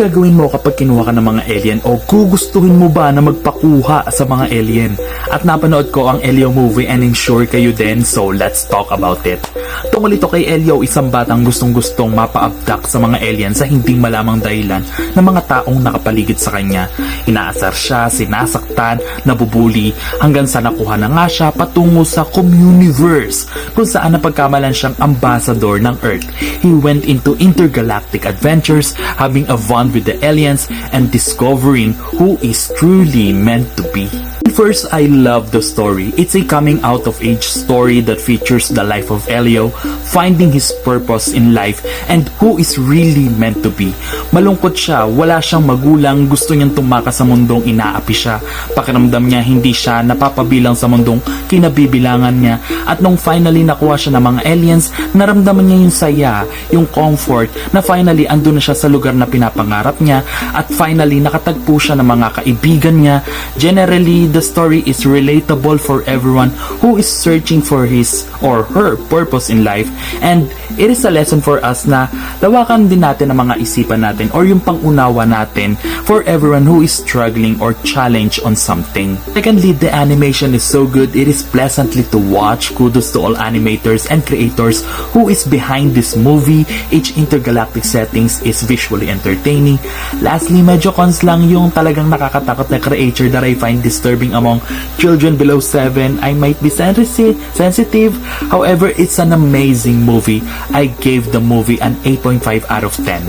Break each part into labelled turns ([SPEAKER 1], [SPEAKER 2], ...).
[SPEAKER 1] Anong gagawin mo kapag kinuha ka ng mga alien o gugustuhin mo ba na magpakuha sa mga alien? At napanood ko ang Elio movie and I'm sure kayo din, so let's talk about it. Tungkol ito kay Elio, isang batang gustong-gustong mapa-abduct sa mga alien sa hindi malamang dahilan ng mga taong nakapaligid sa kanya. Inaasar siya, sinasaktan, nabubuli, hanggang sa nakuha na nga siya patungo sa Communiverse, kung saan napagkamalan siyang ambassador ng Earth. He went into intergalactic adventures, having a bond with the aliens and discovering who is truly meant to be. First, I love the story. It's a coming out of age story that features the life of Elio, finding his purpose in life and who is really meant to be. Malungkot siya, wala siyang magulang, gusto niyang tumakas sa mundong inaapi siya. Pakiramdam niya hindi siya napapabilang sa mundong kinabibilangan niya, at nung finally nakuha siya ng mga aliens, naramdaman niya yung saya, yung comfort, na finally andun na siya sa lugar na pinapangarap niya, at finally nakatagpo siya ng mga kaibigan niya. Generally, the story is relatable for everyone who is searching for his or her purpose in life, and it is a lesson for us na lawakan din natin ang mga isipan natin or yung pangunawa natin for everyone who is struggling or challenged on something. Secondly, the animation is so good, it is pleasantly to watch. Kudos to all animators and creators who is behind this movie. Each intergalactic settings is visually entertaining. Lastly, medyo cons lang yung talagang nakakatakot na creature that I find disturbing among children below 7. I might be sensitive, however, it's an amazing movie. I gave the movie an 8.5 out of 10.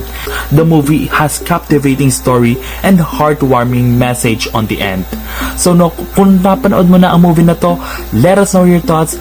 [SPEAKER 1] The movie has captivating story and heartwarming message on the end. So kung napanood mo na ang movie na to, let us know your thoughts.